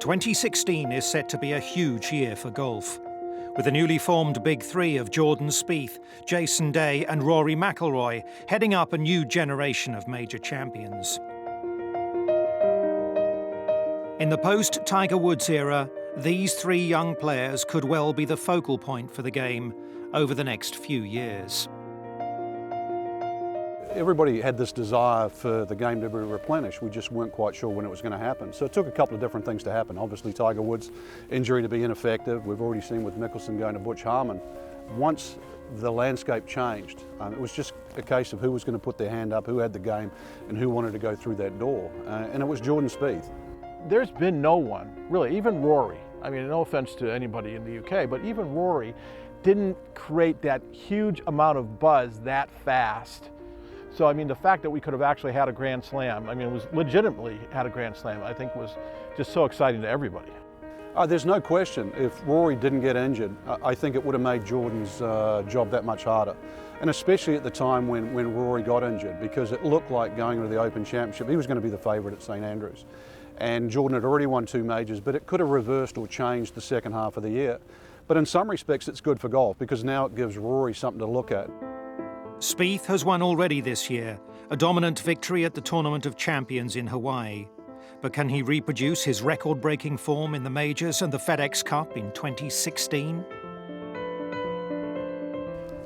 2016 is set to be a huge year for golf, with the newly formed Big Three of Jordan Spieth, Jason Day and Rory McIlroy heading up a new generation of major champions. In the post-Tiger Woods era, these three young players could well be the focal point for the game over the next few years. Everybody had this desire for the game to be replenished. We just weren't quite sure when it was going to happen. So it took a couple of different things to happen. Obviously, Tiger Woods' injury to be ineffective. We've already seen with Mickelson going to Butch Harmon. Once the landscape changed, it was just a case of who was going to put their hand up, who had the game, and who wanted to go through that door. And it was Jordan Spieth. There's been no one, really, even Rory. I mean, no offense to anybody in the UK, but even Rory didn't create that huge amount of buzz that fast. So, I mean, the fact that we could have actually had a Grand Slam, I mean, it was legitimately had a Grand Slam, I think was just so exciting to everybody. There's no question, if Rory didn't get injured, I think it would have made Jordan's job that much harder. And especially at the time when Rory got injured, because it looked like going into the Open Championship, he was going to be the favourite at St Andrews. And Jordan had already won 2 majors, but it could have reversed or changed the second half of the year. But in some respects, it's good for golf, because now it gives Rory something to look at. Spieth has won already this year, a dominant victory at the Tournament of Champions in Hawaii. But can he reproduce his record-breaking form in the majors and the FedEx Cup in 2016?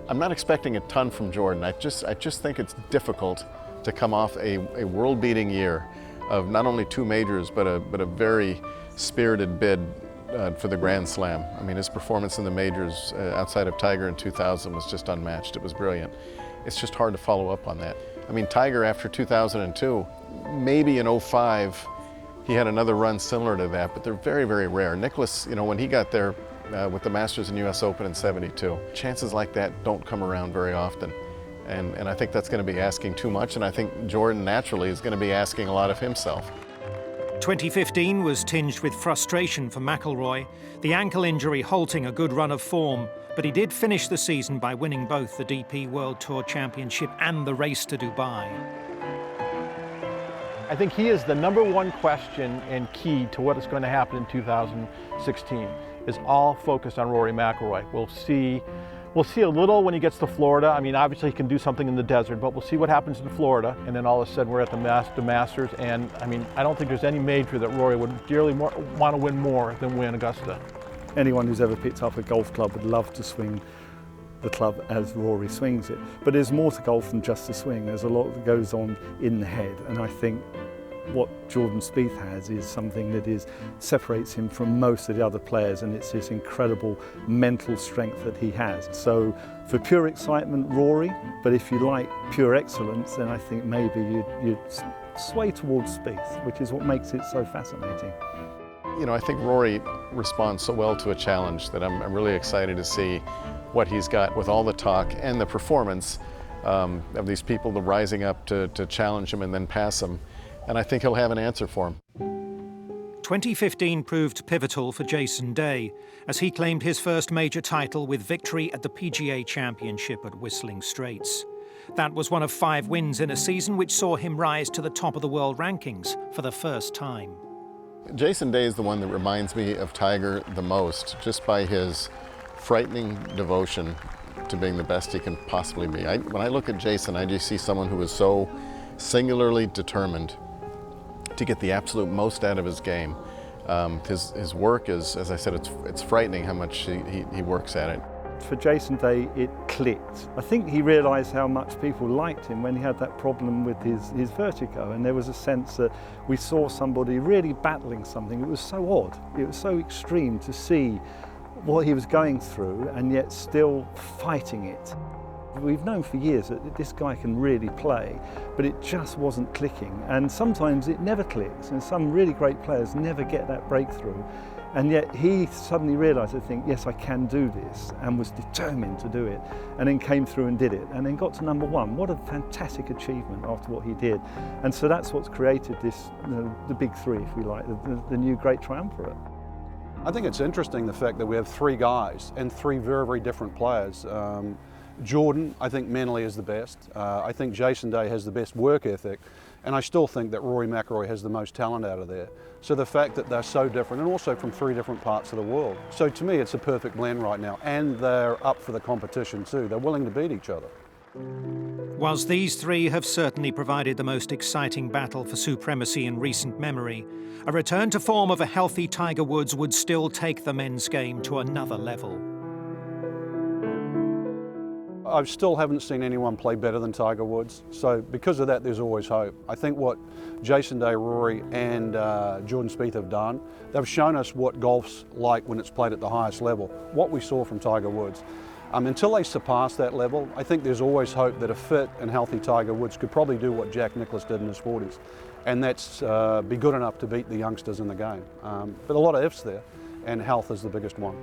I'm not expecting a ton from Jordan. I just think it's difficult to come off a world-beating year of not only 2 majors, but a very spirited bid for the Grand Slam. I mean, his performance in the majors outside of Tiger in 2000 was just unmatched. It was brilliant. It's just hard to follow up on that. I mean, Tiger after 2002, maybe in 05, he had another run similar to that, but they're very, very rare. Nicklaus, you know, when he got there with the Masters and US Open in 72, chances like that don't come around very often. And I think that's going to be asking too much, and I think Jordan naturally is going to be asking a lot of himself. 2015 was tinged with frustration for McIlroy, the ankle injury halting a good run of form, but he did finish the season by winning both the DP World Tour Championship and the race to Dubai. I think he is the #1 question and key to what is going to happen in 2016, is all focused on Rory McIlroy. We'll see a little when he gets to Florida. I mean, obviously he can do something in the desert, but we'll see what happens in Florida. And then all of a sudden we're at the Masters. And I mean, I don't think there's any major that Rory would dearly want to win more than win Augusta. Anyone who's ever picked up a golf club would love to swing the club as Rory swings it. But there's more to golf than just the swing. There's a lot that goes on in the head. And I think what Jordan Spieth has is something that separates him from most of the other players, and it's this incredible mental strength that he has. So for pure excitement, Rory, but if you like pure excellence, then I think maybe you'd sway towards Spieth, which is what makes it so fascinating. You know, I think Rory responds so well to a challenge that I'm really excited to see what he's got with all the talk and the performance of these people rising up to challenge him and then pass him. And I think he'll have an answer for him. 2015 proved pivotal for Jason Day, as he claimed his first major title with victory at the PGA Championship at Whistling Straits. That was one of 5 wins in a season which saw him rise to the top of the world rankings for the first time. Jason Day is the one that reminds me of Tiger the most, just by his frightening devotion to being the best he can possibly be. When I look at Jason, I just see someone who is so singularly determined to get the absolute most out of his game. His work is, as I said, it's frightening how much he works at it. For Jason Day, it clicked. I think he realised how much people liked him when he had that problem with his vertigo, and there was a sense that we saw somebody really battling something. It was so odd. It was so extreme to see what he was going through and yet still fighting it. We've known for years that this guy can really play, but it just wasn't clicking. And sometimes it never clicks, and some really great players never get that breakthrough. And yet he suddenly realised, I think, yes, I can do this, and was determined to do it, and then came through and did it, and then got to #1. What a fantastic achievement after what he did. And so that's what's created this, the Big Three, if we like, the new great triumvirate. I think it's interesting the fact that we have 3 guys and 3 very, very different players. Jordan, I think mentally is the best. I think Jason Day has the best work ethic. And I still think that Rory McIlroy has the most talent out of there. So the fact that they're so different, and also from 3 different parts of the world. So to me, it's a perfect blend right now, and they're up for the competition too. They're willing to beat each other. Whilst these 3 have certainly provided the most exciting battle for supremacy in recent memory, a return to form of a healthy Tiger Woods would still take the men's game to another level. I still haven't seen anyone play better than Tiger Woods, so because of that there's always hope. I think what Jason Day, Rory and Jordan Spieth have done, they've shown us what golf's like when it's played at the highest level, what we saw from Tiger Woods. Until they surpass that level, I think there's always hope that a fit and healthy Tiger Woods could probably do what Jack Nicklaus did in his 40s, and that's be good enough to beat the youngsters in the game. But a lot of ifs there, and health is the biggest one.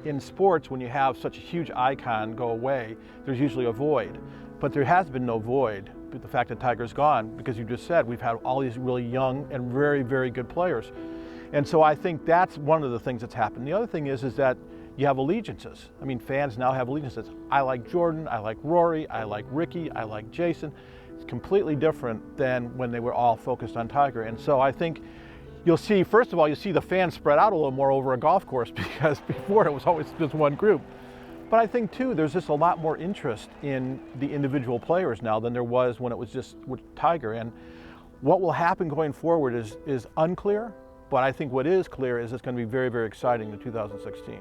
In sports, when you have such a huge icon go away, there's usually a void. But there has been no void with the fact that Tiger's gone, because you just said we've had all these really young and very, very good players. And so I think that's one of the things that's happened. The other thing is that you have allegiances. I mean, fans now have allegiances. I like Jordan, I like Rory, I like Ricky, I like Jason. It's completely different than when they were all focused on Tiger. And so I think you'll see, first of all, you see the fans spread out a little more over a golf course, because before it was always just one group. But I think too, there's just a lot more interest in the individual players now than there was when it was just with Tiger. And what will happen going forward is unclear, but I think what is clear is it's going to be very, very exciting in 2016.